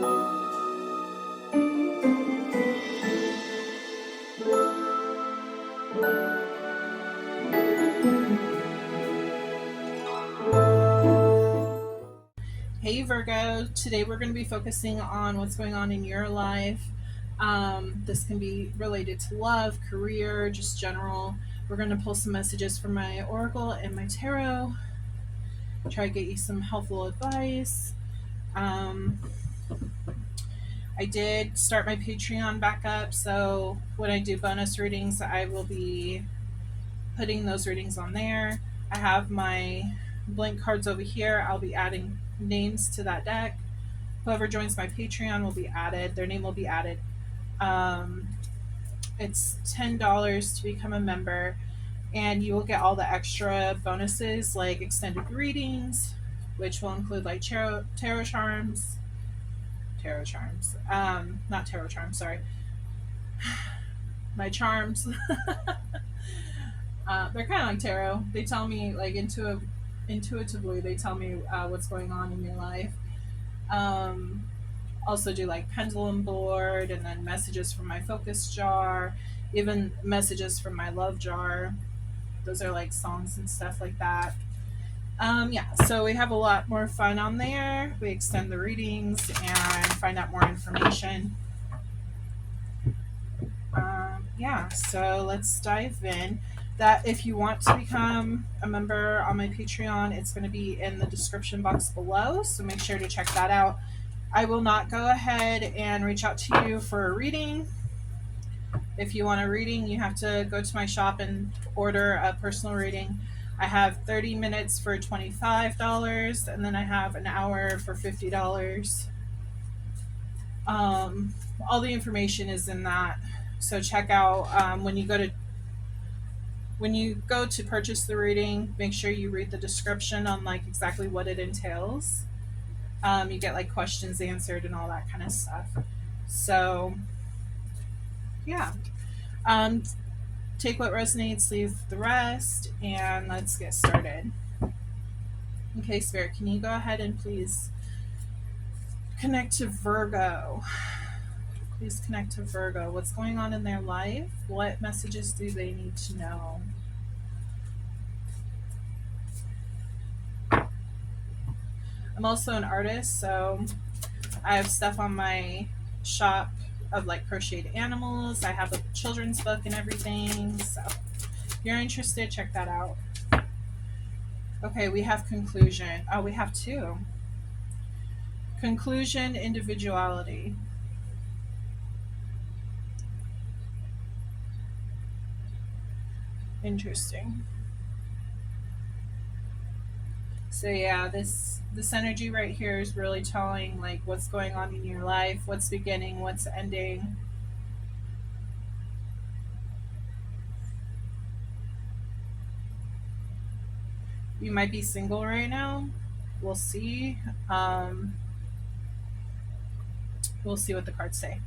Hey Virgo, today we're going to be focusing on what's going on in your life. This can be related to love, career, just general. We're going to pull some messages from my oracle and my tarot, try to get you some helpful advice. I did start my Patreon back up, so when I do bonus readings, I will be putting those readings on there. I have my blank cards over here. I'll be adding names to that deck. Whoever joins my Patreon will be added. Their name will be added. It's $10 to become a member, and you will get all the extra bonuses like extended readings, which will include like tarot charms. Not tarot charms, sorry. My charms. They're kind of like tarot. They tell me, like, intuitively, they tell me what's going on in your life. Also do like pendulum board, and then messages from my focus jar, even messages from my love jar. Those are like songs and stuff like that. Yeah, so we have a lot more fun on there. We extend the readings and find out more information. Yeah, so let's dive in. That if you want to become a member on my Patreon, it's going to be in the description box below, so make sure to check that out. I will not go ahead and reach out to you for a reading. If you want a reading, you have to go to my shop and order a personal reading. I have 30 minutes for $25, and then I have an hour for $50. All the information is in that. So check out when you go to purchase the reading, make sure you read the description on like exactly what it entails. You get like questions answered and all that kind of stuff. So yeah, take what resonates, leave the rest, and let's get started. Okay, Spirit, can you go ahead and please connect to Virgo? Please connect to Virgo. What's going on in their life? What messages do they need to know? I'm also an artist, so I have stuff on my shop of like crocheted animals. I have a children's book and everything. So if you're interested, check that out. Okay, we have conclusion. Oh, we have two. Conclusion, individuality. Interesting. So yeah, this energy right here is really telling like what's going on in your life, what's beginning, what's ending. You might be single right now. We'll see. We'll see what the cards say.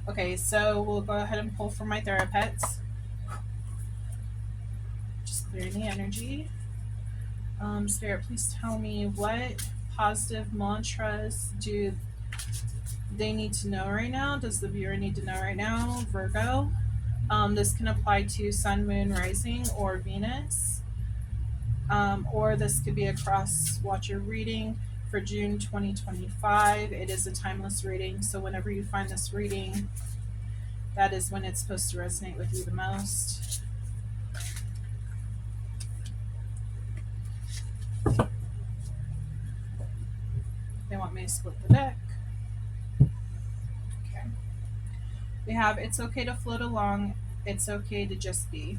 Okay, so we'll go ahead and pull for my therapists. Just clearing the energy. Spirit, please tell me what positive mantras do they need to know right now? Does the viewer need to know right now? Virgo. This can apply to Sun, Moon, Rising, or Venus. Or this could be a cross-watcher reading for June 2025. It is a timeless reading, so whenever you find this reading, that is when it's supposed to resonate with you the most. They want me to split the deck. Okay. We have it's okay to float along. It's okay to just be.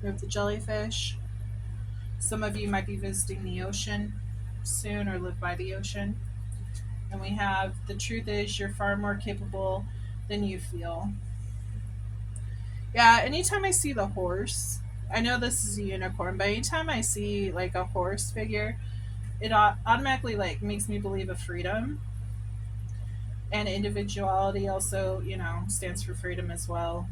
We have the jellyfish. Some of you might be visiting the ocean soon or live by the ocean. And we have the truth is you're far more capable than you feel. Yeah, anytime I see the horse, I know this is a unicorn, but anytime I see like a horse figure, it automatically like makes me believe of freedom. And individuality also, stands for freedom as well.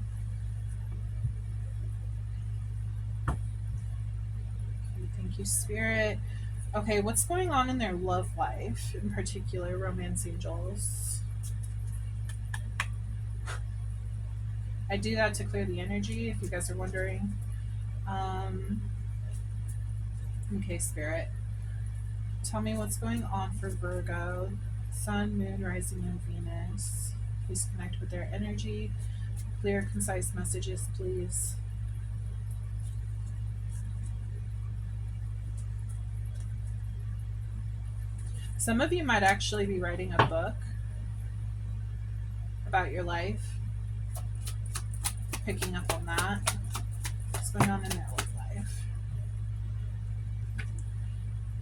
Thank you, Spirit. Okay, what's going on in their love life, in particular, romance angels? I do that to clear the energy, if you guys are wondering. Um, okay, Spirit. Tell me what's going on for Virgo. Sun, Moon, Rising, and Venus. Please connect with their energy. Clear, concise messages, please. Some of you might actually be writing a book about your life. Picking up on that. What's going on in their love life?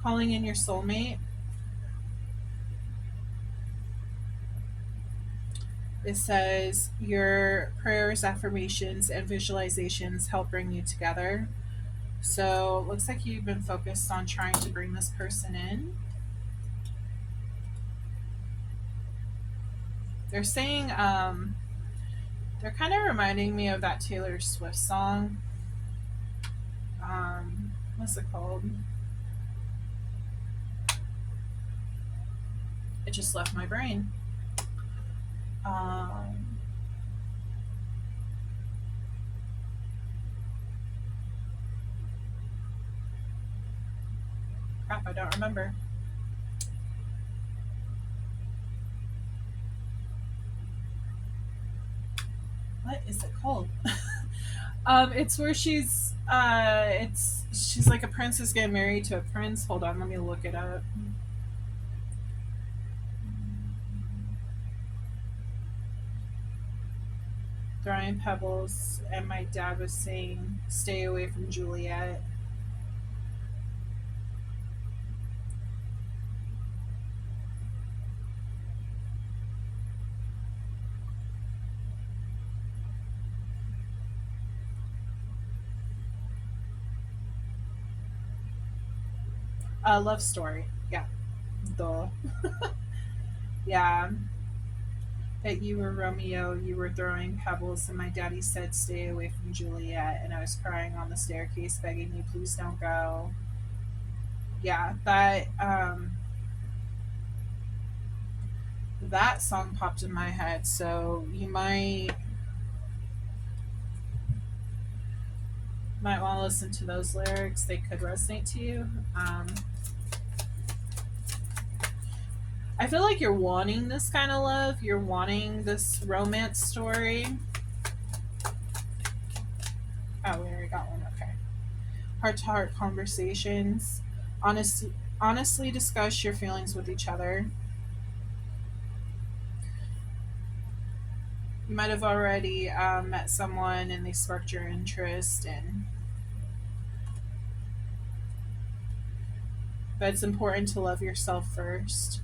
Calling in your soulmate. It says your prayers, affirmations, and visualizations help bring you together. So it looks like you've been focused on trying to bring this person in. They're saying, they're kind of reminding me of that Taylor Swift song. What's it called? It just left my brain. Crap, I don't remember. What is it called? It's where she's like a princess getting married to a prince. Hold on, let me look it up. Throwing pebbles, and my dad was saying, "Stay away from Juliet." Love story. Yeah, duh. Yeah, that you were Romeo, you were throwing pebbles, and my daddy said, "Stay away from Juliet," and I was crying on the staircase, begging you, "Please don't go." Yeah, that song popped in my head, so you might want to listen to those lyrics. They could resonate to you. I feel like you're wanting this kind of love. You're wanting this romance story. Oh, we already got one. Okay. Heart to heart conversations. Honestly discuss your feelings with each other. You might have already met someone and they sparked your interest, but it's important to love yourself first.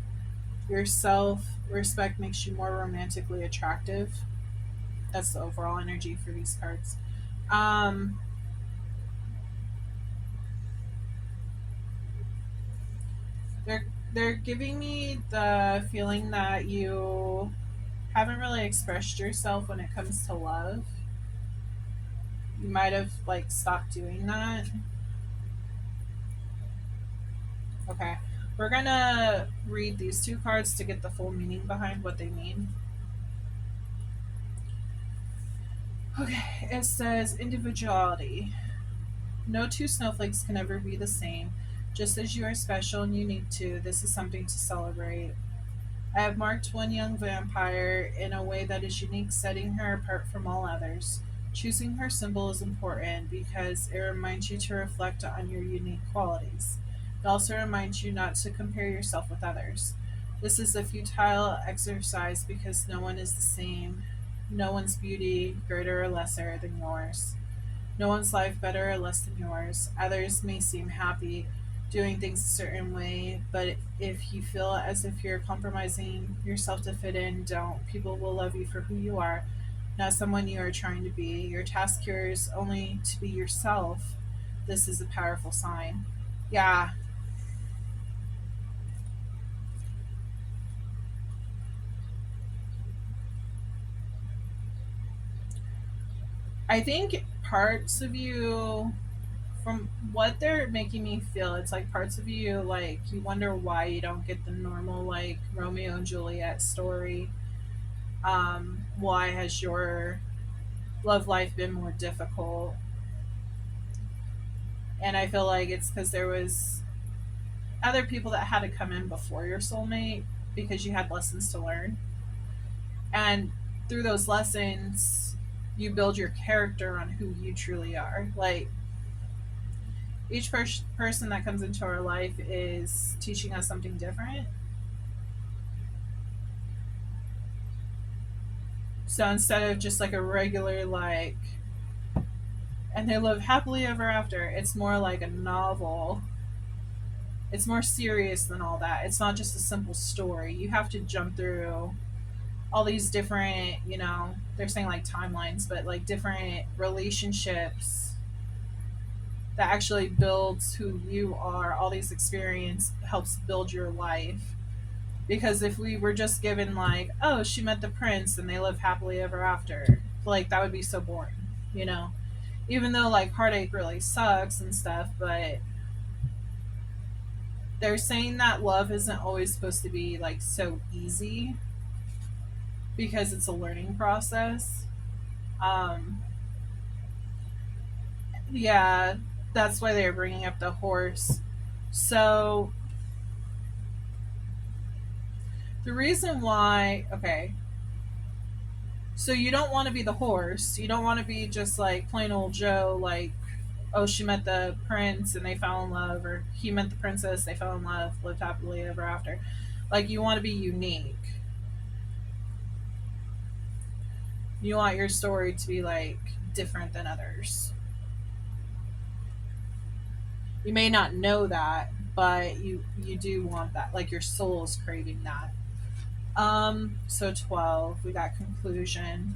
Your self respect makes you more romantically attractive. That's the overall energy for these cards. Um, they're giving me the feeling that you haven't really expressed yourself when it comes to love. You might have like stopped doing that. Okay. We're gonna read these two cards to get the full meaning behind what they mean. Okay, it says individuality. No two snowflakes can ever be the same. Just as you are special and unique too, this is something to celebrate. I have marked one young vampire in a way that is unique, setting her apart from all others. Choosing her symbol is important because it reminds you to reflect on your unique qualities. It also reminds you not to compare yourself with others. This is a futile exercise because no one is the same. No one's beauty greater or lesser than yours. No one's life better or less than yours. Others may seem happy doing things a certain way, but if you feel as if you're compromising yourself to fit in, don't. People will love you for who you are, not someone you are trying to be. Your task here is only to be yourself. This is a powerful sign. Yeah, I think parts of you from what they're making me feel, it's like parts of you, like, you wonder why you don't get the normal, like, Romeo and Juliet story. Why has your love life been more difficult? And I feel like it's because there was other people that had to come in before your soulmate because you had lessons to learn. And through those lessons, you build your character on who you truly are. Like, each person that comes into our life is teaching us something different. So instead of just like a regular, like, and they live happily ever after, it's more like a novel. It's more serious than all that. It's not just a simple story. You have to jump through all these different, they're saying like timelines, but like different relationships that actually builds who you are. All these experience helps build your life. Because if we were just given like, oh, she met the prince and they live happily ever after, like that would be so boring, you know. Even though like heartache really sucks and stuff, but they're saying that love isn't always supposed to be like so easy because it's a learning process. Um, yeah, that's why they're bringing up the horse. So the reason why, okay, so you don't want to be the horse. You don't want to be just like plain old Joe, like, oh, she met the prince and they fell in love, or he met the princess, they fell in love, lived happily ever after. Like, you want to be unique. You want your story to be like different than others. You may not know that, but you do want that. Like, your soul is craving that. So 12, we got conclusion.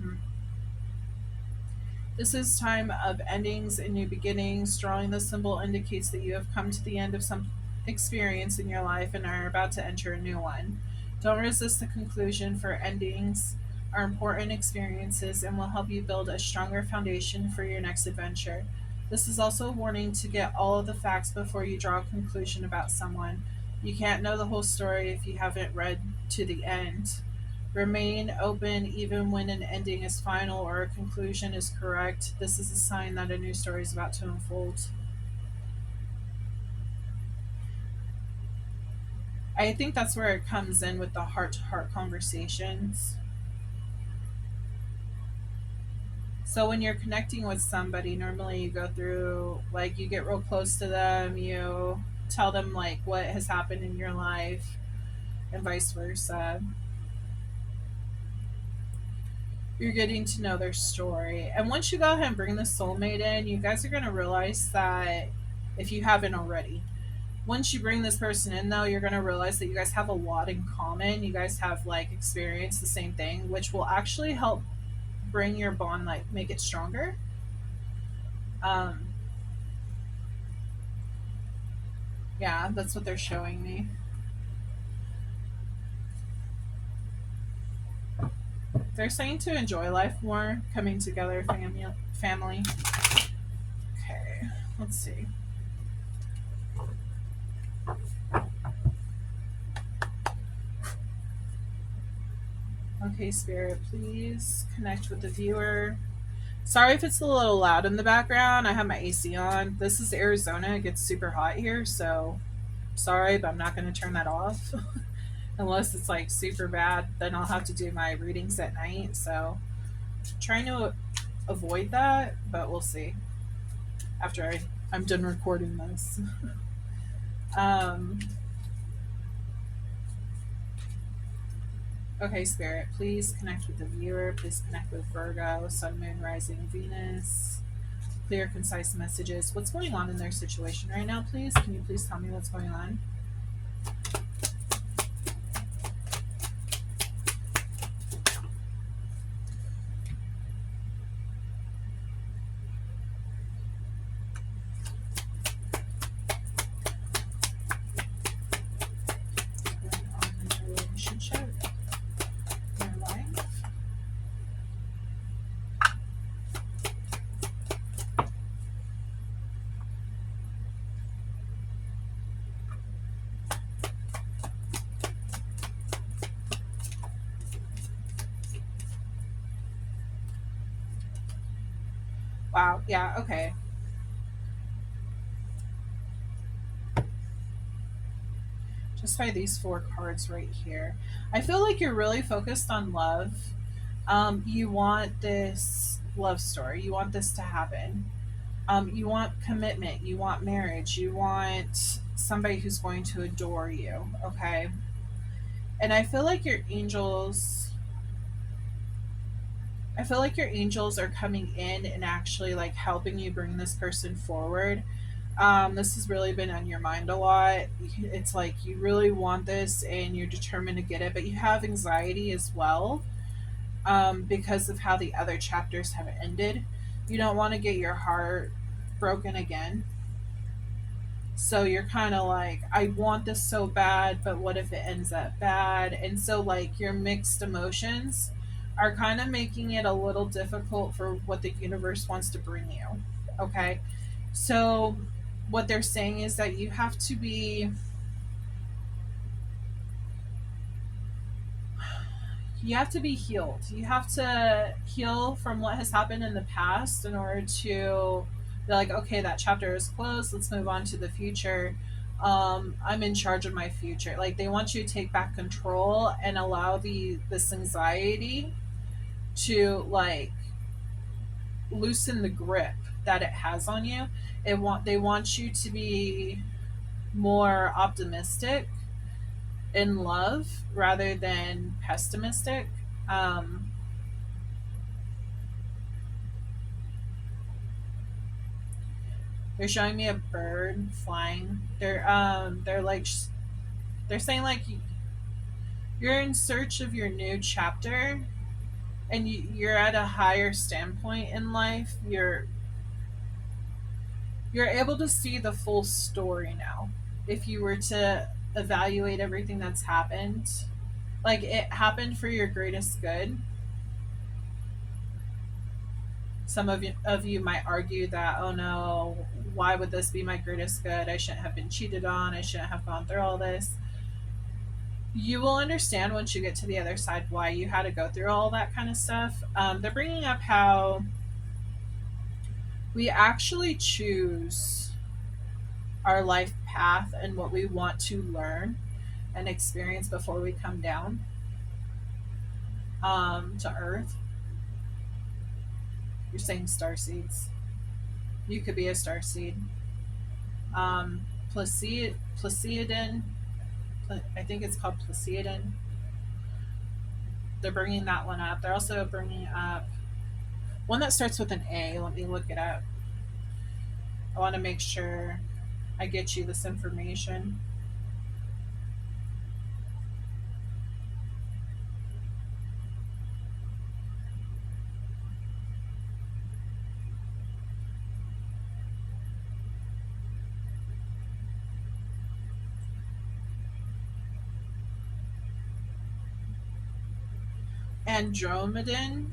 Hmm. This is time of endings and new beginnings. Drawing the symbol indicates that you have come to the end of some experience in your life and are about to enter a new one. Don't resist the conclusion, for endings are important experiences and will help you build a stronger foundation for your next adventure. This is also a warning to get all of the facts before you draw a conclusion about someone. You can't know the whole story if you haven't read to the end. Remain open even when an ending is final or a conclusion is correct. This is a sign that a new story is about to unfold. I think that's where it comes in with the heart to heart conversations. So when you're connecting with somebody, normally you go through, like, you get real close to them, you tell them like what has happened in your life, and vice versa. You're getting to know their story. And once you go ahead and bring the soulmate in, you guys are going to realize that, if you haven't already, once you bring this person in, though, you're going to realize that you guys have a lot in common. You guys have like experienced the same thing, which will actually help bring your bond, like make it stronger. Um, yeah, that's what they're showing me. They're saying to enjoy life more, coming together, family. Okay, let's see. Okay, Spirit, please connect with the viewer. Sorry if it's a little loud in the background. I have my AC on. This is Arizona. It gets super hot here, so sorry, but I'm not going to turn that off. Unless it's like super bad, then I'll have to do my readings at night. So trying to avoid that, but we'll see after I'm done recording this. um, okay, Spirit, please connect with the viewer. Please connect with Virgo, Sun, Moon, Rising, Venus. Clear, concise messages. What's going on in their situation right now, please? Can you please tell me what's going on? Wow. Yeah. Okay. Just by these four cards right here. I feel like you're really focused on love. You want this love story. You want this to happen. You want commitment. You want marriage. You want somebody who's going to adore you. Okay. And I feel like your angels are coming in and actually like helping you bring this person forward. This has really been on your mind a lot. It's like you really want this and you're determined to get it, but you have anxiety as well, because of how the other chapters have ended. You don't want to get your heart broken again. So you're kind of like, I want this so bad, but what if it ends up bad? And so, like, your mixed emotions are kind of making it a little difficult for what the universe wants to bring you. Okay. So, what they're saying is that you have to be healed. You have to heal from what has happened in the past in order to be like, okay, that chapter is closed. Let's move on to the future. I'm in charge of my future. Like they want you to take back control and allow this anxiety to like loosen the grip that it has on you. They want you to be more optimistic in love rather than pessimistic. Um, They're showing me a bird flying. They're saying like you're in search of your new chapter, and you're at a higher standpoint in life. You're able to see the full story now. If you were to evaluate everything that's happened, like it happened for your greatest good. Some of you might argue that, oh no, why would this be my greatest good? I shouldn't have been cheated on. I shouldn't have gone through all this. You will understand once you get to the other side why you had to go through all that kind of stuff. They're bringing up how we actually choose our life path and what we want to learn and experience before we come down, to Earth. You're saying star seeds. You could be a star seed. Placidin, I think it's called Placidin. They're bringing that one up. They're also bringing up one that starts with an A. Let me look it up. I want to make sure I get you this information. Andromedon.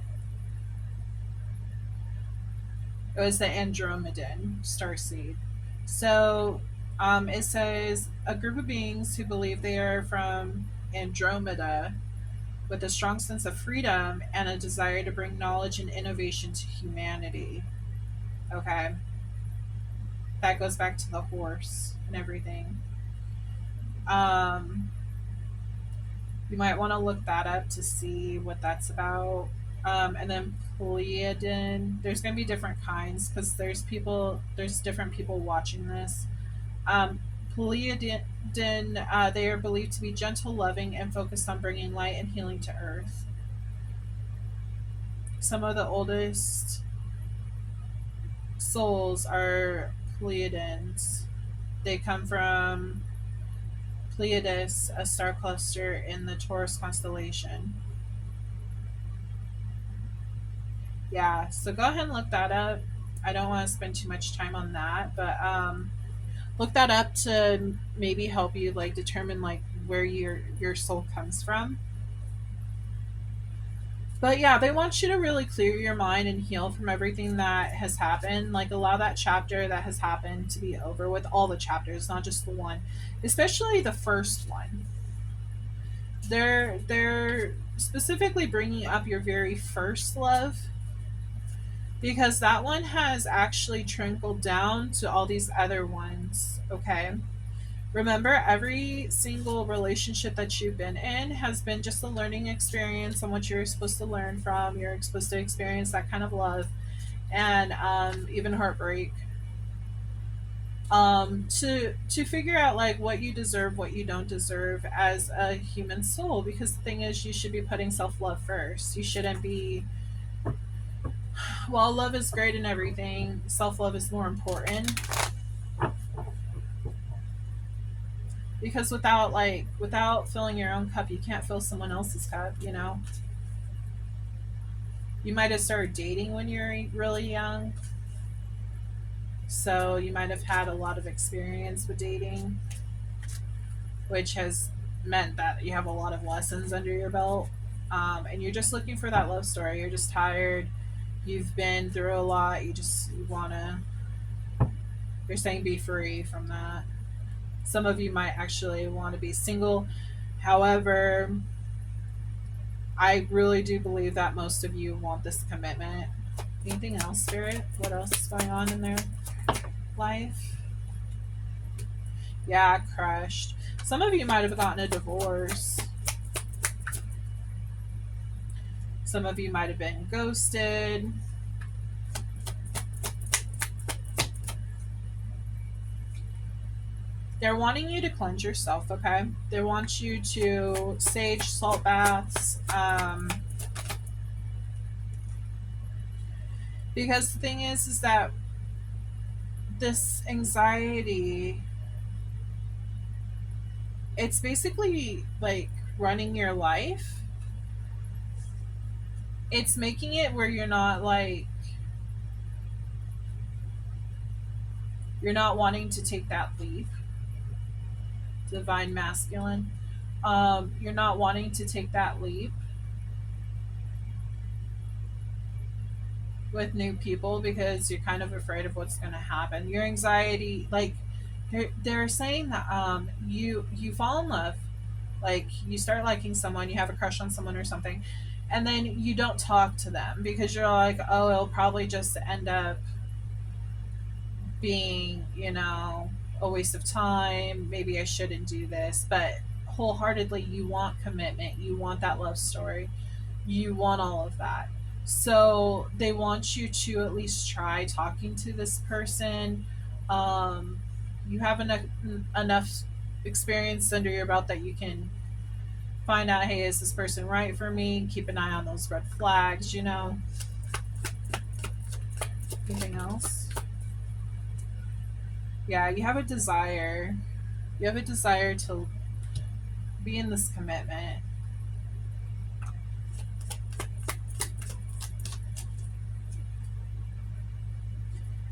It was the Andromedon starseed. So it says a group of beings who believe they are from Andromeda with a strong sense of freedom and a desire to bring knowledge and innovation to humanity. Okay. That goes back to the horse and everything. Um, you might want to look that up to see what that's about. And then Pleiadian, there's going to be different kinds because there's different people watching this. Um, Pleiadian, they are believed to be gentle, loving, and focused on bringing light and healing to Earth. Some of the oldest souls are Pleiadians. They come from Pleiades, a star cluster in the Taurus constellation. Yeah, so go ahead and look that up. I don't want to spend too much time on that, but look that up to maybe help you like determine like where your soul comes from. But yeah, they want you to really clear your mind and heal from everything that has happened. Like allow that chapter that has happened to be over with, all the chapters, not just the one, especially the first one. They're specifically bringing up your very first love because that one has actually trickled down to all these other ones. Okay. Remember, every single relationship that you've been in has been just a learning experience on what you're supposed to learn from. You're supposed to experience that kind of love and even heartbreak, to figure out like what you deserve, what you don't deserve as a human soul. Because the thing is, you should be putting self love first. You shouldn't be. While love is great and everything, self love is more important. Because without filling your own cup, you can't fill someone else's cup. You know, you might have started dating when you're really young, so you might have had a lot of experience with dating, which has meant that you have a lot of lessons under your belt. And you're just looking for that love story. You're just tired. You've been through a lot. You want to, you're saying be free from that. Some of you might actually want to be single. However, I really do believe that most of you want this commitment. Anything else, Spirit? What else is going on in their life? Yeah, crushed. Some of you might have gotten a divorce. Some of you might have been ghosted. They're wanting you to cleanse yourself, okay? They want you to sage salt baths. Because the thing is that this anxiety, it's basically like running your life. It's making it where you're not wanting to take that leap. Divine masculine. You're not wanting to take that leap with new people because you're kind of afraid of what's going to happen. Your anxiety, like they're saying that you fall in love, like you start liking someone, you have a crush on someone or something, and then you don't talk to them because you're like, oh, it'll probably just end up being, a waste of time. Maybe I shouldn't do this. But wholeheartedly, you want commitment. You want that love story. You want all of that. So they want you to at least try talking to this person. You have enough experience under your belt that you can find out, hey, is this person right for me? Keep an eye on those red flags. Anything else? Yeah, you have a desire. You have a desire to be in this commitment.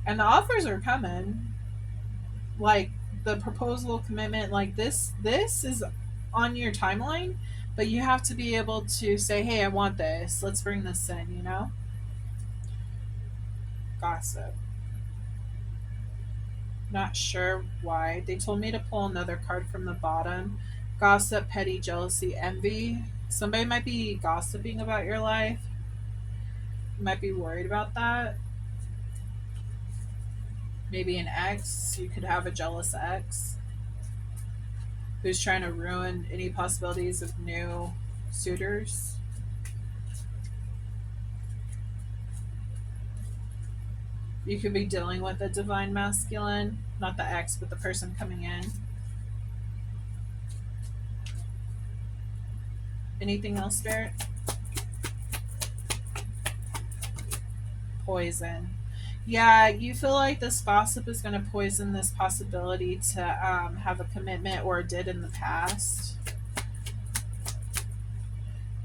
And the offers are coming. Like the proposal commitment, like this is on your timeline, but you have to be able to say, hey, I want this. Let's bring this in. Gossip. Not sure why. They told me to pull another card from the bottom. Gossip, petty, jealousy, envy. Somebody might be gossiping about your life. You might be worried about that. Maybe an ex. You could have a jealous ex who's trying to ruin any possibilities of new suitors. You could be dealing with a divine masculine, not the ex, but the person coming in. Anything else, Spirit? Poison. Yeah, you feel like this gossip is going to poison this possibility to have a commitment, or did in the past.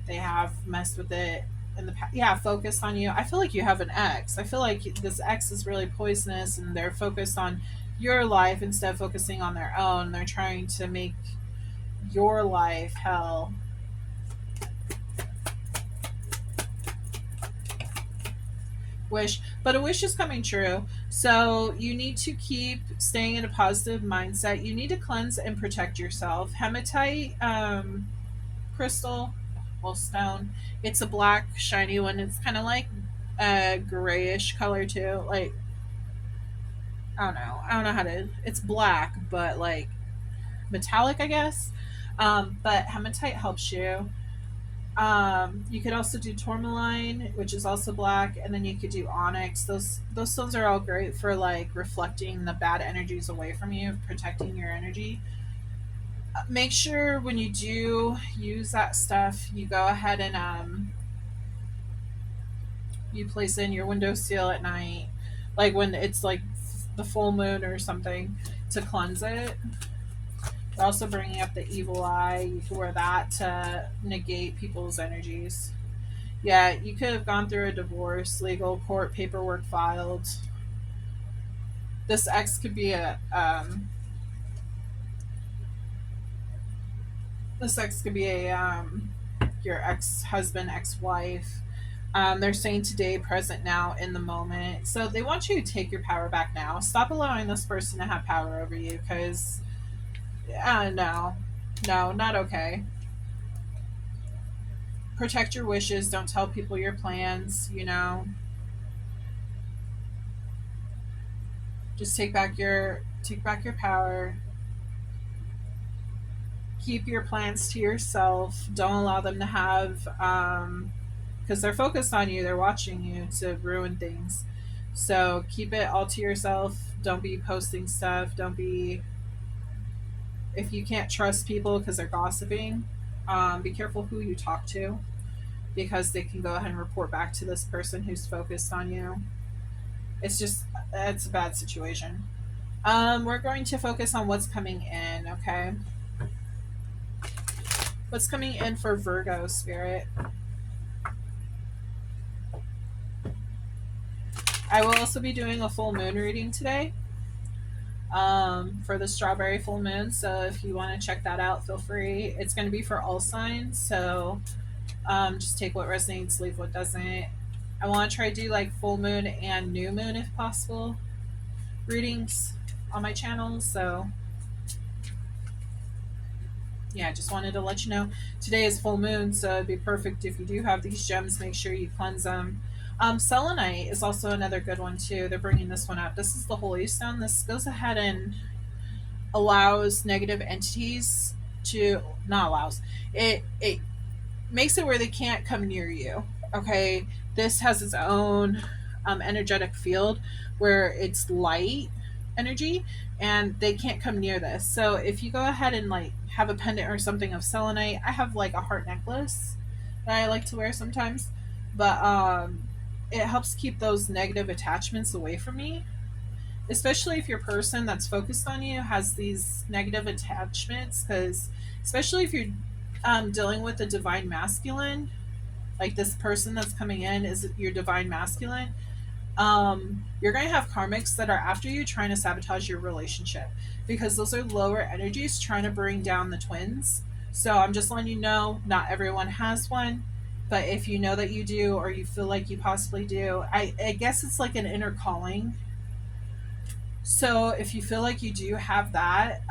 They have messed with it in the past. Yeah, focused on you. I feel like you have an ex. I feel like this ex is really poisonous and they're focused on your life instead of focusing on their own. They're trying to make your life hell. Wish, but a wish is coming true. So you need to keep staying in a positive mindset. You need to cleanse and protect yourself. Hematite crystal, well, stone. It's a black shiny one. It's kind of like a grayish color too. Like, I don't know how to. It's black, but like metallic, I guess. But hematite helps you. You could also do tourmaline, which is also black, and then you could do onyx. Those stones are all great for like reflecting the bad energies away from you, protecting your energy. Make sure when you do use that stuff, you go ahead and you place in your windowsill at night, like when it's like the full moon or something, to cleanse it. Also bringing up the evil eye, you can wear that to negate people's energies. Yeah, you could have gone through a divorce, legal court paperwork filed. This ex could be a your ex husband, ex wife. They're saying today, present now, in the moment. So they want you to take your power back now. Stop allowing this person to have power over you, because no, no, not okay. Protect your wishes. Don't tell people your plans. Just take back your power. Keep your plans to yourself. Don't allow them to have because they're focused on you. They're watching you to ruin things. So keep it all to yourself. Don't be posting stuff. Don't be if you can't trust people because they're gossiping. Be careful who you talk to, because they can go ahead and report back to this person who's focused on you. It's a bad situation. We're going to focus on what's coming in, okay? What's coming in for Virgo spirit? I will also be doing a full moon reading today, for the strawberry full moon. So if you want to check that out, feel free. It's going to be for all signs. So just take what resonates, leave what doesn't. I want to try to do like full moon and new moon if possible readings on my channel. So yeah, just wanted to let you know today is full moon, so it'd be perfect if you do have these gems. Make sure you cleanse them. Selenite is also another good one too. They're bringing this one up. This is the Holy Stone. This goes ahead and allows negative entities to not allows it makes it where they can't come near you. Okay, this has its own energetic field where it's light energy, and they can't come near this. So if you go ahead and like have a pendant or something of selenite, I have like a heart necklace that I like to wear sometimes, but it helps keep those negative attachments away from me, especially if your person that's focused on you has these negative attachments. Because especially if you're dealing with the divine masculine, like this person that's coming in is your divine masculine, you're going to have karmics that are after you trying to sabotage your relationship, because those are lower energies trying to bring down the twins. So I'm just letting you know, not everyone has one, but if you know that you do, or you feel like you possibly do, I guess it's like an inner calling. So if you feel like you do have that,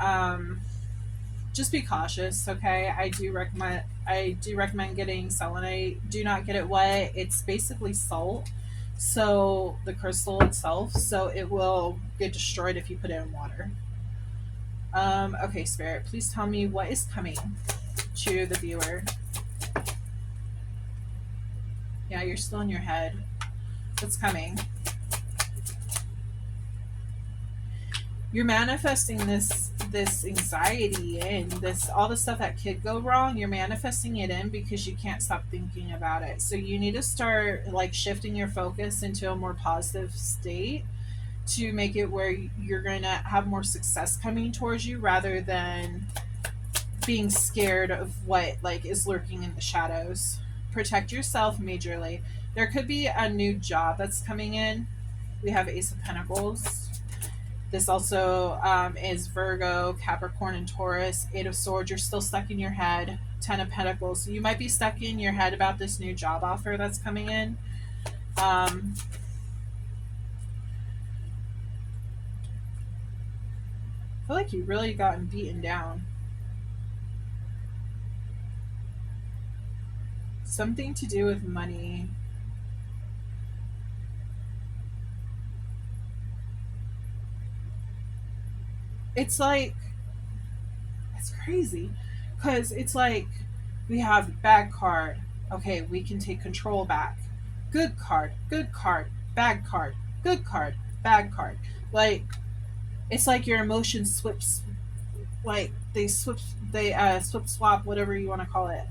just be cautious, okay? I do recommend getting selenite. Do not get it wet. It's basically salt, so the crystal itself, so it will get destroyed if you put it in water. Okay, spirit, please tell me what is coming to the viewer. Yeah, you're still in your head. What's coming? You're manifesting this anxiety and this all the stuff that could go wrong. You're manifesting it in because you can't stop thinking about it. So you need to start like shifting your focus into a more positive state to make it where you're going to have more success coming towards you, rather than being scared of what like is lurking in the shadows. Protect yourself majorly. There could be a new job that's coming in. We have Ace of Pentacles. This also is Virgo, Capricorn, and Taurus. Eight of Swords, you're still stuck in your head. Ten of Pentacles, so you might be stuck in your head about this new job offer that's coming in. I feel like you really gotten beaten down. Something to do with money. It's like, it's crazy because it's like we have bad card. Okay, we can take control back. Good card, bad card, good card, bad card. Like, it's like your emotions swips, like they swip swap, whatever you want to call it.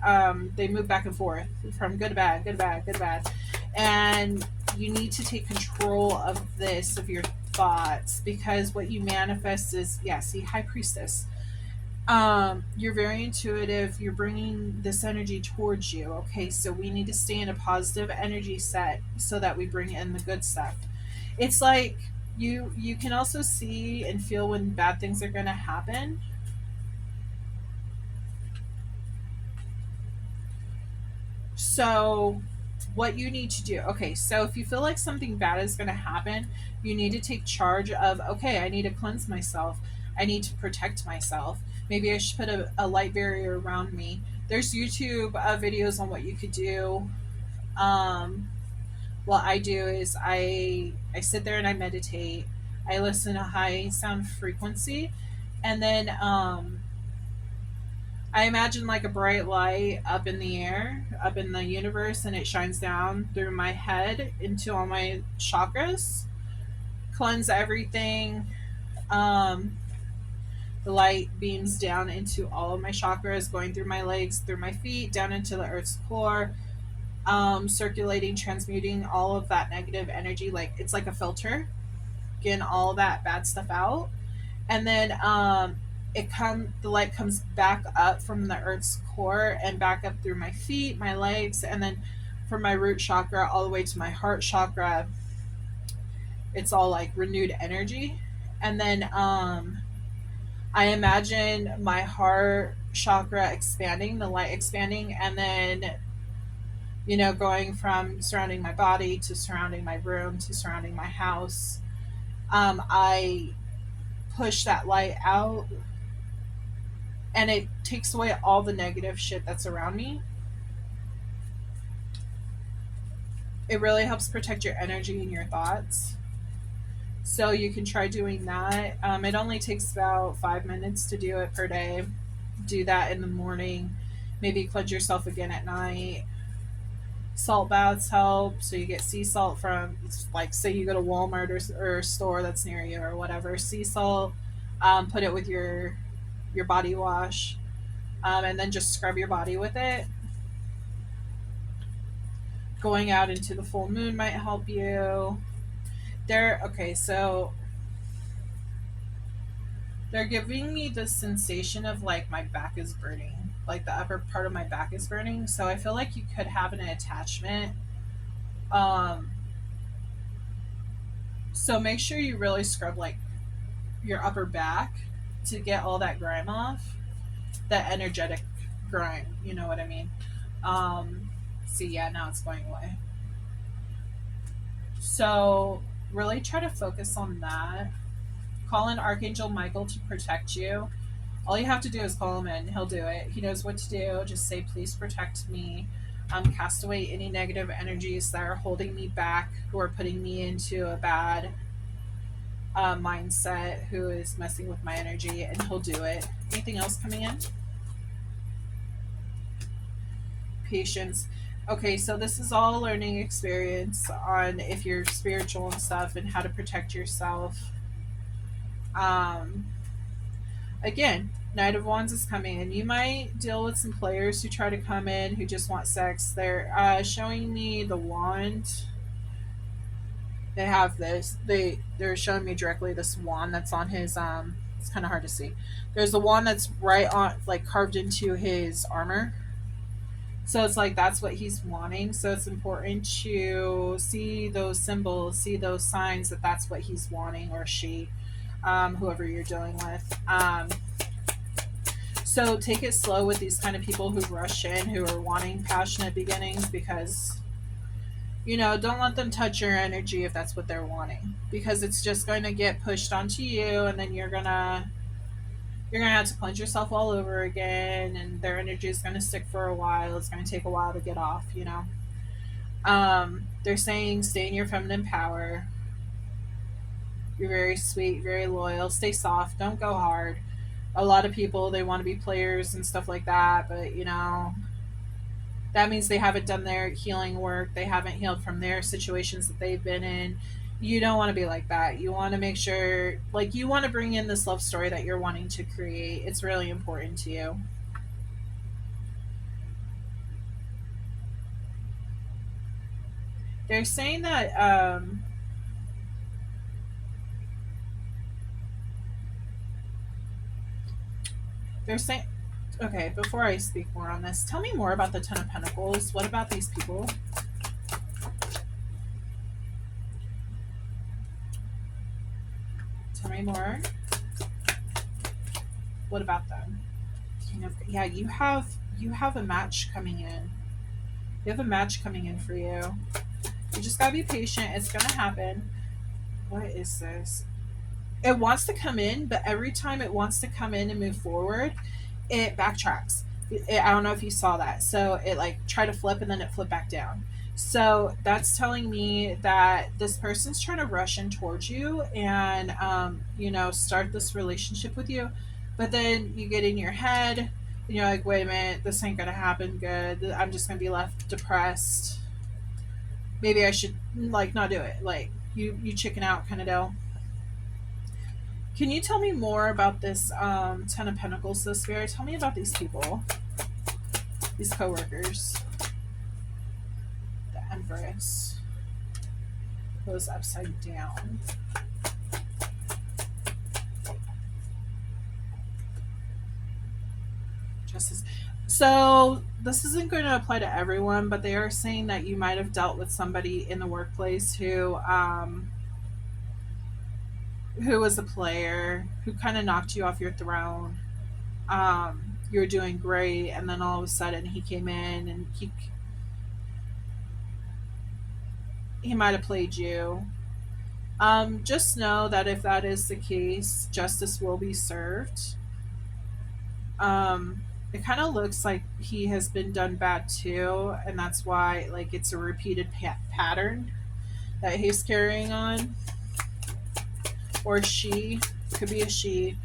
They move back and forth from good to bad, good to bad, good to bad, and you need to take control of this, of your thoughts, because what you manifest is, yeah, see, high priestess, you're very intuitive, you're bringing this energy towards you. Okay, so we need to stay in a positive energy set so that we bring in the good stuff. It's like you can also see and feel when bad things are going to happen. So what you need to do, okay, so if you feel like something bad is going to happen, you need to take charge of, okay, I need to cleanse myself, I need to protect myself, maybe I should put a light barrier around me. There's YouTube videos on what you could do. What I do is I sit there and I meditate, I listen to high sound frequency, and then I imagine like a bright light up in the air, up in the universe, and it shines down through my head into all my chakras, cleanse everything. Um, the light beams down into all of my chakras, going through my legs, through my feet, down into the earth's core, circulating, transmuting all of that negative energy. Like it's like a filter, getting all that bad stuff out. And then the light comes back up from the earth's core and back up through my feet, my legs, and then from my root chakra all the way to my heart chakra. It's all like renewed energy. And then I imagine my heart chakra expanding, the light expanding, and then going from surrounding my body to surrounding my room to surrounding my house. I push that light out, and it takes away all the negative shit that's around me. It really helps protect your energy and your thoughts. So you can try doing that. It only takes about 5 minutes to do it per day. Do that in the morning. Maybe cleanse yourself again at night. Salt baths help. So you get sea salt from, like, say you go to Walmart or a store that's near you or whatever. Sea salt. Put it with your body wash, and then just scrub your body with it. Going out into the full moon might help you. Okay, so they're giving me the sensation of like my back is burning, like the upper part of my back is burning. So I feel like you could have an attachment. Um, so make sure you really scrub like your upper back to get all that grime off, that energetic grime. You know what I mean? See, yeah, now it's going away. So really try to focus on that. Call in Archangel Michael to protect you. All you have to do is call him in. He'll do it. He knows what to do. Just say, please protect me. Cast away any negative energies that are holding me back, who are putting me into a bad mindset, who is messing with my energy, and he'll do it. Anything else coming in? Patience. Okay, so this is all a learning experience on if you're spiritual and stuff and how to protect yourself. Um, Again, Knight of Wands is coming in. You might deal with some players who try to come in who just want sex. They're showing me the wand. They have this. They're showing me directly this wand that's on his. It's kind of hard to see. There's a wand that's right on, like carved into his armor. So it's like that's what he's wanting. So it's important to see those symbols, see those signs that that's what he's wanting, or she, whoever you're dealing with. So take it slow with these kind of people who rush in, who are wanting passionate beginnings, because don't let them touch your energy if that's what they're wanting, because it's just going to get pushed onto you, and then you're gonna have to cleanse yourself all over again, and their energy is gonna stick for a while. It's gonna take a while to get off. They're saying stay in your feminine power. You're very sweet, very loyal. Stay soft. Don't go hard. A lot of people, they want to be players and stuff like that, but that means they haven't done their healing work. They haven't healed from their situations that they've been in. You don't want to be like that. You want to make sure, like, you want to bring in this love story that you're wanting to create. It's really important to you. They're saying that they're saying, okay, before I speak more on this, tell me more about the Ten of Pentacles. What about these people? Tell me more. What about them? Yeah, you have a match coming in. You have a match coming in for you. You just gotta be patient. It's gonna happen. What is this? It wants to come in, but every time it wants to come in and move forward, it backtracks. I don't know if you saw that. So it like tried to flip and then it flipped back down. So that's telling me that this person's trying to rush in towards you and, start this relationship with you. But then you get in your head and you're like, wait a minute, this ain't going to happen good. I'm just going to be left depressed. Maybe I should like not do it. Like you chicken out kind of deal. Can you tell me more about this Ten of Pentacles, so Spirit? Tell me about these people, these coworkers. The Empress goes upside down. Justice. So this isn't going to apply to everyone, but they are saying that you might have dealt with somebody in the workplace who was a player, who kind of knocked you off your throne. You were doing great, and then all of a sudden he came in and he might have played you. Just know that if that is the case, justice will be served. It kind of looks like he has been done bad too, and that's why like it's a repeated pattern that he's carrying on, or she could be a she.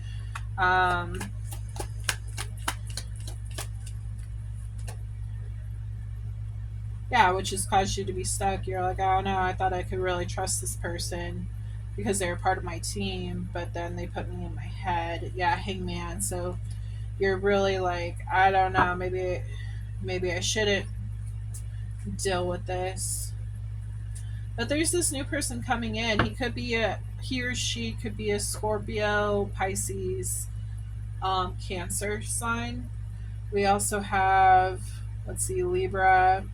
Yeah, which has caused you to be stuck. You're like, oh no, I thought I could really trust this person because they're part of my team, but then they put me in my head. Yeah, hangman. So you're really like, I don't know, maybe I shouldn't deal with this. But there's this new person coming in. He or she could be a Scorpio, Pisces, Cancer sign. We also have, let's see, Libra,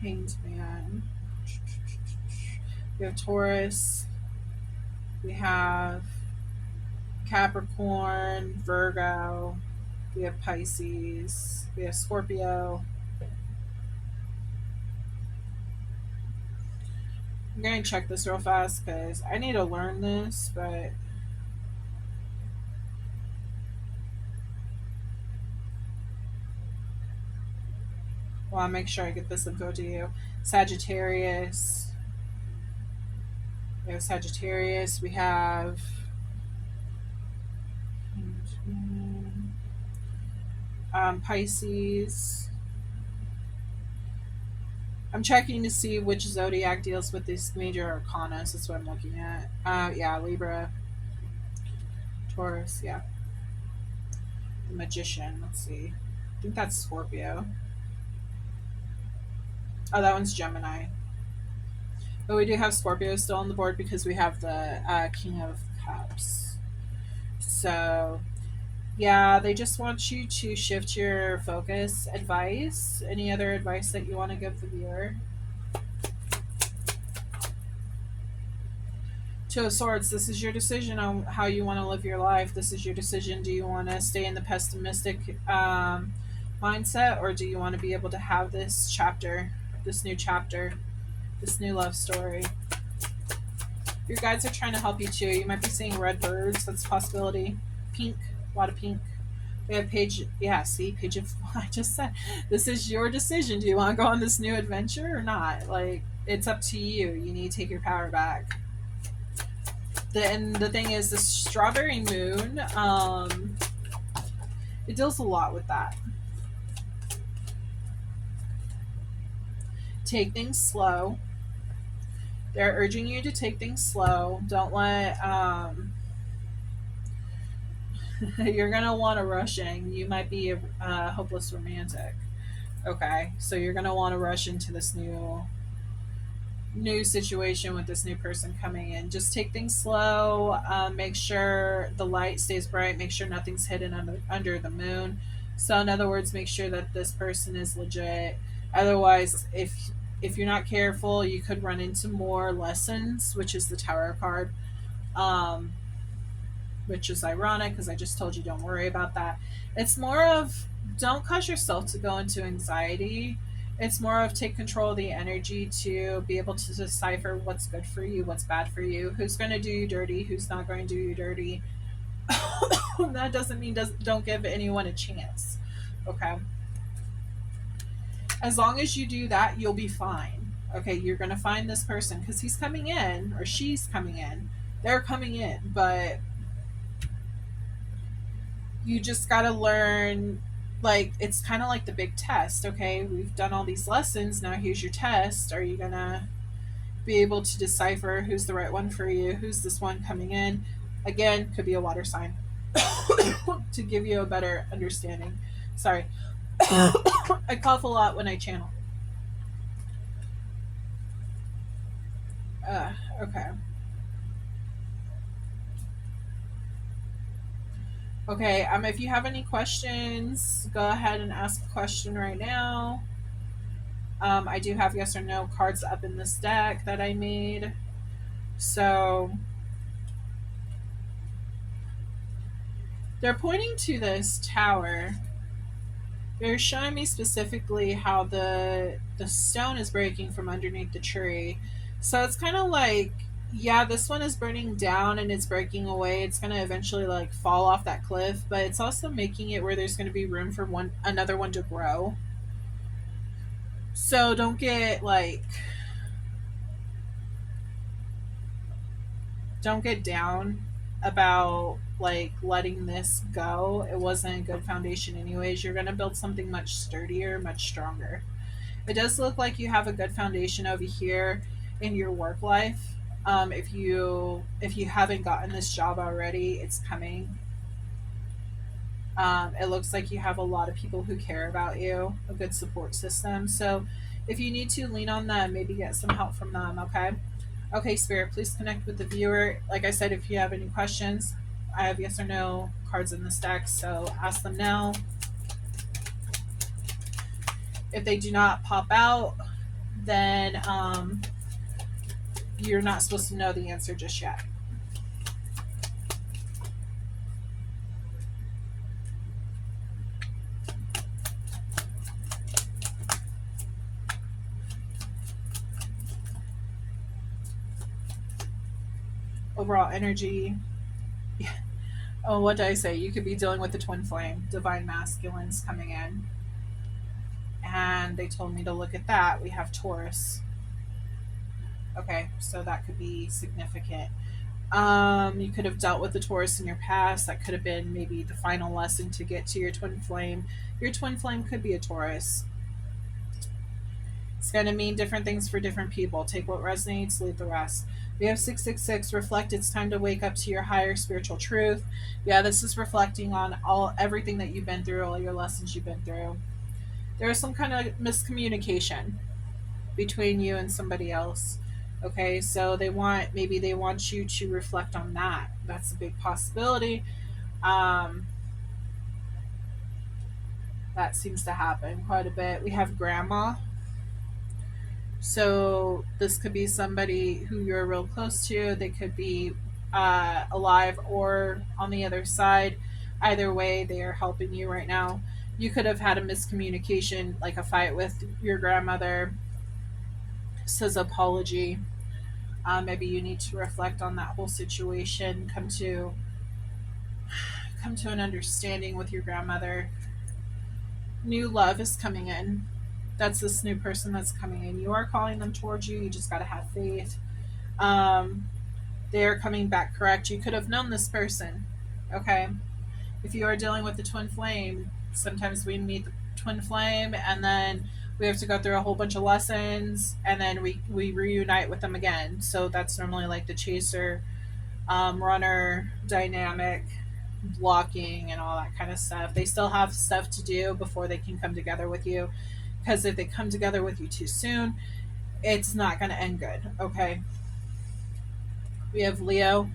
Hanged Man. We have Taurus. We have Capricorn, Virgo. We have Pisces. We have Scorpio. I'm going to check this real fast because I need to learn this, but well, I'll make sure I get this info to you. Sagittarius. We have Sagittarius. We have Pisces. I'm checking to see which zodiac deals with these major arcana. That's what I'm looking at. Yeah, Libra, Taurus. Yeah, the Magician. Let's see. I think that's Scorpio. Oh, that one's Gemini. But we do have Scorpio still on the board because we have the King of Cups. So, yeah, they just want you to shift your focus. Advice? Any other advice that you want to give the viewer? Two of Swords, this is your decision on how you want to live your life. This is your decision. Do you want to stay in the pessimistic mindset, or do you want to be able to have this chapter, this new chapter, this new love story? Your guides are trying to help you too. You might be seeing red birds. That's a possibility. Pink, a lot of pink. We have page, yeah, see, page of, I just said, this is your decision. Do you want to go on this new adventure or not? Like, It's up to you. You need to take your power back. And the thing is, the strawberry moon, it deals a lot with that. Take things slow. They're urging you to take things slow. Don't let you're gonna want to rush in. You might be a hopeless romantic. Okay, so you're gonna want to rush into this new situation with this new person coming in. Just take things slow. Make sure the light stays bright. Make sure nothing's hidden under the moon. So in other words, make sure that this person is legit. Otherwise, if you're not careful, you could run into more lessons, which is the Tower card. Um, which is ironic because I just told you don't worry about that. It's more of don't cause yourself to go into anxiety. It's more of take control of the energy to be able to decipher what's good for you, what's bad for you, who's going to do you dirty, who's not going to do you dirty. That doesn't mean don't give anyone a chance. Okay. As long as you do that, you'll be fine. Okay, you're going to find this person because he's coming in or she's coming in. They're coming in, but you just got to learn, like it's kind of like the big test. Okay, we've done all these lessons, now here's your test. Are you gonna be able to decipher who's the right one for you, who's this one coming in? Again, could be a water sign. To give you a better understanding. Sorry. I cough a lot when I channel. Okay. Okay, if you have any questions, go ahead and ask a question right now. I do have yes or no cards up in this deck that I made. So they're pointing to this tower. They're showing me specifically how the stone is breaking from underneath the tree. So it's kind of like, yeah, this one is burning down and it's breaking away. It's going to eventually like fall off that cliff, but it's also making it where there's going to be room for another one to grow. So don't get down about like letting this go. It wasn't a good foundation anyways. You're going to build something much sturdier, much stronger. It does look like you have a good foundation over here in your work life. If you haven't gotten this job already, it's coming. It looks like you have a lot of people who care about you, a good support system. So if you need to lean on them, maybe get some help from them. Okay. Okay, Spirit, please connect with the viewer. Like I said, if you have any questions, I have yes or no cards in this deck, so ask them now. If they do not pop out, then you're not supposed to know the answer just yet. Overall energy. Yeah. Oh, what did I say? You could be dealing with the twin flame, divine masculines coming in. And they told me to look at that. We have Taurus. Okay, so that could be significant. You could have dealt with the Taurus in your past. That could have been maybe the final lesson to get to your twin flame. Your twin flame could be a Taurus. It's going to mean different things for different people. Take what resonates, leave the rest. We have 666, reflect. It's time to wake up to your higher spiritual truth. Yeah, this is reflecting on everything that you've been through, all your lessons you've been through. There is some kind of miscommunication between you and somebody else. Okay, so maybe they want you to reflect on that. That's a big possibility. That seems to happen quite a bit. We have grandma. So this could be somebody who you're real close to. They could be alive or on the other side. Either way, they are helping you right now. You could have had a miscommunication, like a fight with your grandmother. Says apology. Maybe you need to reflect on that whole situation. Come to an understanding with your grandmother. New love is coming in. That's this new person that's coming in. You are calling them towards you. You just got to have faith. Um, they're coming back correct. You could have known this person. Okay. If you are dealing with the twin flame, sometimes we meet the twin flame and then we have to go through a whole bunch of lessons and then we reunite with them again. So that's normally like the chaser, runner dynamic, blocking, and all that kind of stuff. They still have stuff to do before they can come together with you. Because if they come together with you too soon, it's not going to end good. Okay. We have Leo,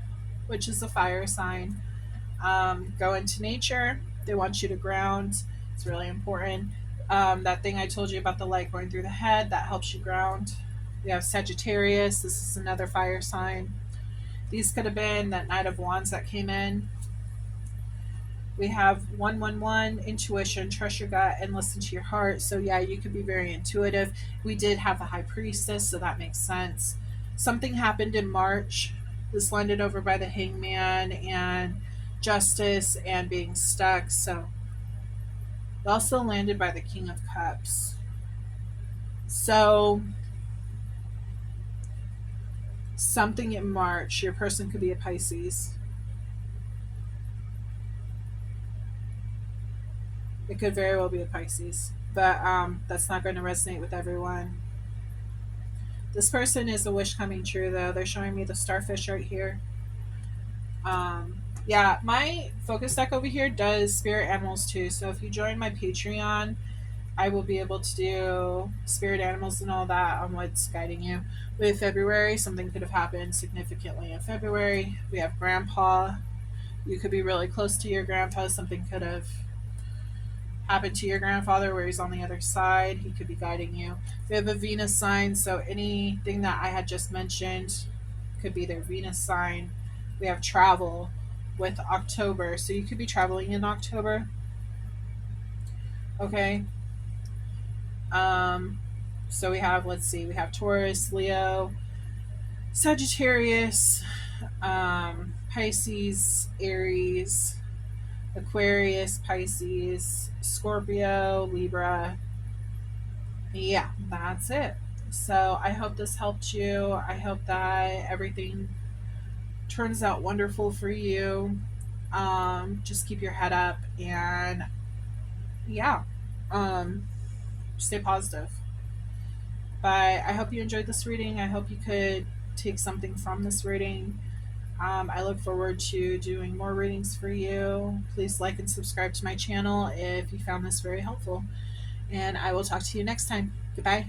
which is a fire sign. Go into nature. They want you to ground. It's really important. That thing I told you about the light going through the head, that helps you ground. We have Sagittarius. This is another fire sign. These could have been that Knight of Wands that came in. We have 111, intuition, trust your gut and listen to your heart. So yeah, you could be very intuitive. We did have the High Priestess, so that makes sense. Something happened in March. This landed over by the Hangman and Justice and being stuck. So it also landed by the King of Cups. So something in March. Your person could be a Pisces. It could very well be a Pisces, but that's not going to resonate with everyone. This person is a wish coming true, though. They're showing me the starfish right here. Yeah, my focus deck over here does spirit animals too. So if you join my Patreon, I will be able to do spirit animals and all that on what's guiding you. With February, something could have happened significantly in February. We have grandpa. You could be really close to your grandpa. Something could have happened to your grandfather where he's on the other side. He could be guiding you. We have a Venus sign, so anything that I had just mentioned could be their Venus sign. We have travel with October, so you could be traveling in October. Okay. So we have, let's see, we have Taurus, Leo, Sagittarius, Pisces, Aries, Aquarius, Pisces, Scorpio, Libra. Yeah, that's it. So I hope this helped you. I hope that everything turns out wonderful for you. Just keep your head up and yeah, stay positive. But I hope you enjoyed this reading. I hope you could take something from this reading. I look forward to doing more readings for you. Please like and subscribe to my channel if you found this very helpful. And I will talk to you next time. Goodbye.